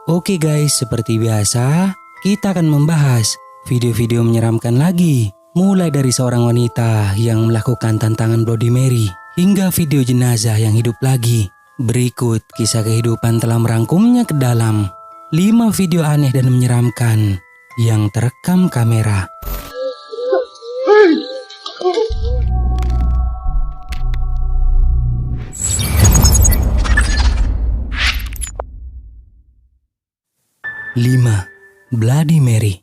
Oke guys, seperti biasa, kita akan membahas video-video menyeramkan lagi. Mulai dari seorang wanita yang melakukan tantangan Bloody Mary, hingga video jenazah yang hidup lagi. Berikut kisah kehidupan telah merangkumnya ke dalam 5 video aneh dan menyeramkan yang terekam kamera. Lima, Bloody Mary.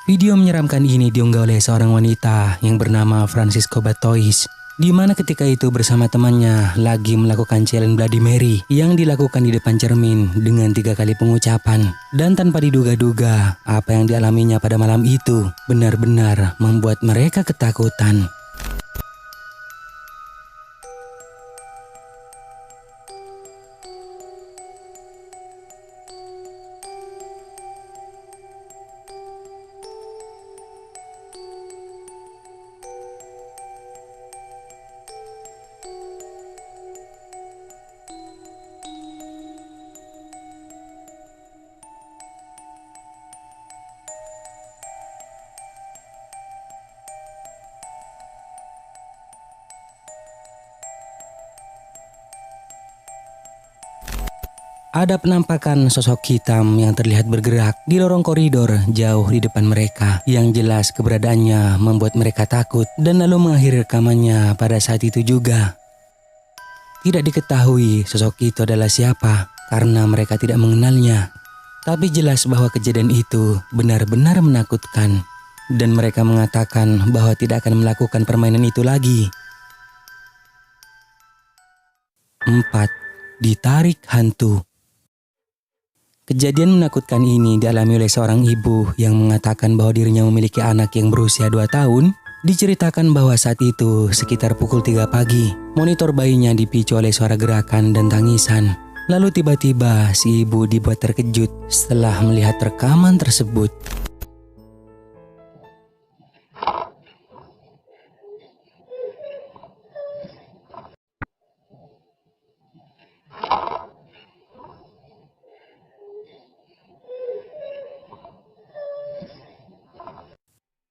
Video menyeramkan ini diunggah oleh seorang wanita yang bernama Francisco Batois, di mana ketika itu bersama temannya lagi melakukan challenge Bloody Mary yang dilakukan di depan cermin dengan 3 kali pengucapan. Dan tanpa diduga-duga, apa yang dialaminya pada malam itu benar-benar membuat mereka ketakutan. Ada penampakan sosok hitam yang terlihat bergerak di lorong koridor jauh di depan mereka, yang jelas keberadaannya membuat mereka takut dan lalu mengakhiri rekamannya pada saat itu juga. Tidak diketahui sosok itu adalah siapa karena mereka tidak mengenalnya. Tapi jelas bahwa kejadian itu benar-benar menakutkan dan mereka mengatakan bahwa tidak akan melakukan permainan itu lagi. 4. Ditarik hantu. Kejadian menakutkan ini dialami oleh seorang ibu yang mengatakan bahwa dirinya memiliki anak yang berusia 2 tahun. Diceritakan bahwa saat itu sekitar pukul 3 pagi, monitor bayinya dipicu oleh suara gerakan dan tangisan. Lalu tiba-tiba si ibu dibuat terkejut setelah melihat rekaman tersebut.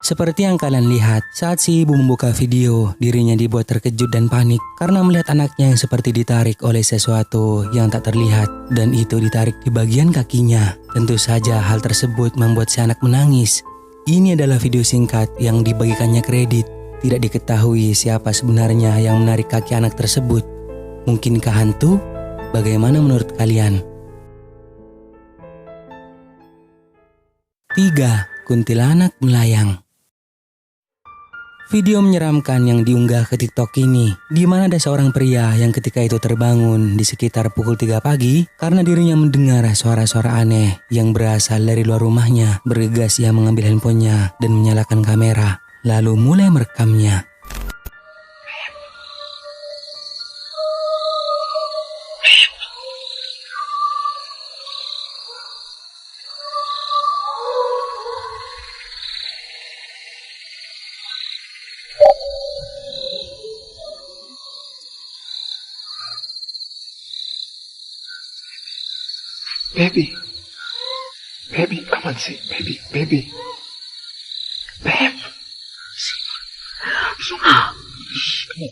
Seperti yang kalian lihat, saat si ibu membuka video, dirinya dibuat terkejut dan panik karena melihat anaknya yang seperti ditarik oleh sesuatu yang tak terlihat, dan itu ditarik di bagian kakinya. Tentu saja hal tersebut membuat si anak menangis. Ini adalah video singkat yang dibagikannya kredit. Tidak diketahui siapa sebenarnya yang menarik kaki anak tersebut. Mungkinkah hantu? Bagaimana menurut kalian? 3. Kuntilanak melayang. Video menyeramkan yang diunggah ke TikTok ini, di mana ada seorang pria yang ketika itu terbangun di sekitar pukul 3 pagi karena dirinya mendengar suara-suara aneh yang berasal dari luar rumahnya. Bergegas ia mengambil handphonenya dan menyalakan kamera, lalu mulai merekamnya. Baby, baby, come on, see, baby, baby, babe. It's okay. Shh, come on.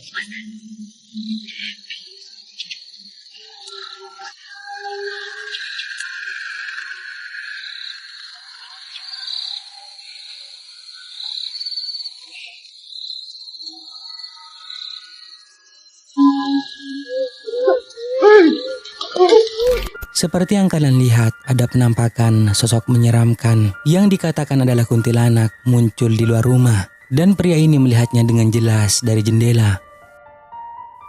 Seperti yang kalian lihat, ada penampakan sosok menyeramkan yang dikatakan adalah kuntilanak muncul di luar rumah, dan pria ini melihatnya dengan jelas dari jendela.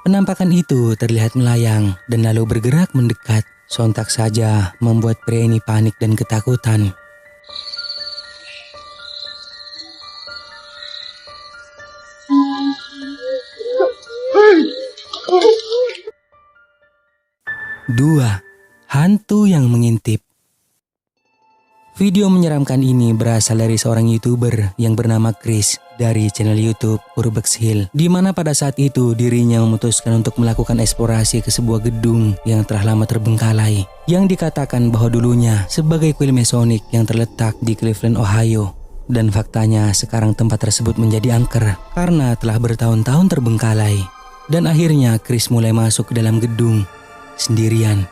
Penampakan itu terlihat melayang dan lalu bergerak mendekat. Sontak saja membuat pria ini panik dan ketakutan. Dua. Hantu yang mengintip. Video menyeramkan ini berasal dari seorang YouTuber yang bernama Chris dari channel YouTube Urbex Hill, di mana pada saat itu dirinya memutuskan untuk melakukan eksplorasi ke sebuah gedung yang telah lama terbengkalai, yang dikatakan bahwa dulunya sebagai kuil Masonic yang terletak di Cleveland, Ohio. Dan faktanya sekarang tempat tersebut menjadi angker karena telah bertahun-tahun terbengkalai. Dan akhirnya Chris mulai masuk ke dalam gedung sendirian.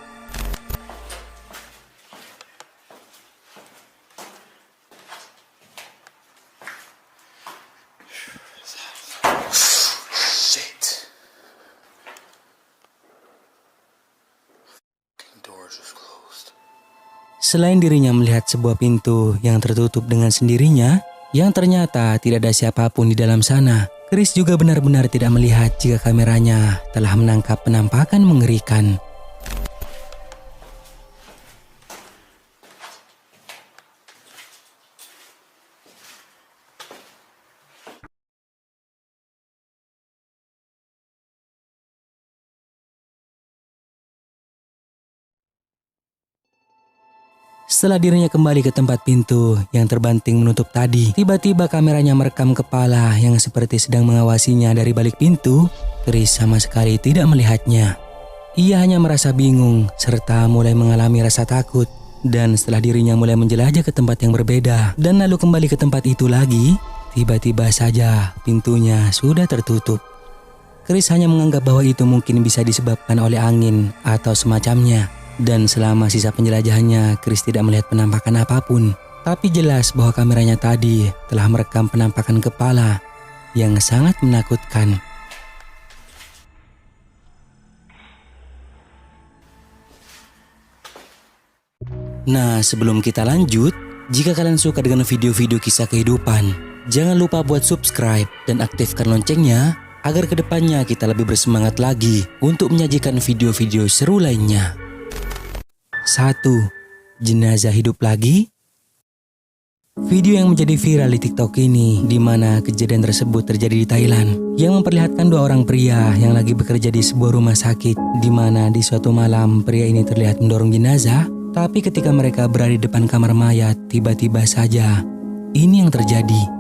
Shit. Doors was closed. Selain dirinya melihat sebuah pintu yang tertutup dengan sendirinya, yang ternyata tidak ada siapapun di dalam sana, Chris juga benar-benar tidak melihat jika kameranya telah menangkap penampakan mengerikan. Setelah dirinya kembali ke tempat pintu yang terbanting menutup tadi, tiba-tiba kameranya merekam kepala yang seperti sedang mengawasinya dari balik pintu. Chris sama sekali tidak melihatnya. Ia hanya merasa bingung serta mulai mengalami rasa takut. Dan setelah dirinya mulai menjelajah ke tempat yang berbeda dan lalu kembali ke tempat itu lagi, tiba-tiba saja pintunya sudah tertutup. Chris hanya menganggap bahwa itu mungkin bisa disebabkan oleh angin atau semacamnya. Dan selama sisa penjelajahannya, Chris tidak melihat penampakan apapun. Tapi jelas bahwa kameranya tadi telah merekam penampakan kepala yang sangat menakutkan. Nah, sebelum kita lanjut, jika kalian suka dengan video-video kisah kehidupan, jangan lupa buat subscribe dan aktifkan loncengnya agar kedepannya kita lebih bersemangat lagi untuk menyajikan video-video seru lainnya. 1. Jenazah hidup lagi. Video yang menjadi viral di TikTok ini, di mana kejadian tersebut terjadi di Thailand, yang memperlihatkan dua orang pria yang lagi bekerja di sebuah rumah sakit, di mana di suatu malam pria ini terlihat mendorong jenazah, tapi ketika mereka berada di depan kamar mayat, tiba-tiba saja ini yang terjadi.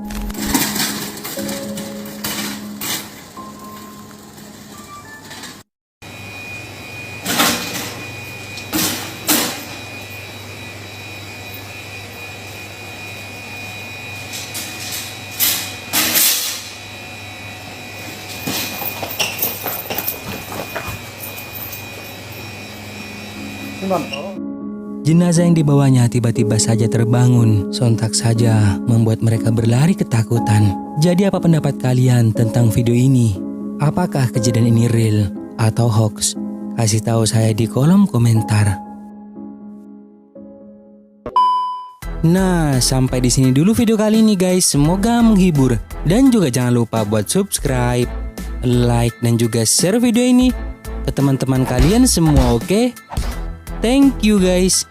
Jenazah yang dibawanya tiba-tiba saja terbangun, sontak saja membuat mereka berlari ketakutan. Jadi apa pendapat kalian tentang video ini? Apakah kejadian ini real atau hoax? Kasih tahu saya di kolom komentar. Nah, sampai di sini dulu video kali ini guys. Semoga menghibur dan juga jangan lupa buat subscribe, like dan juga share video ini ke teman-teman kalian semua, oke? Thank you guys.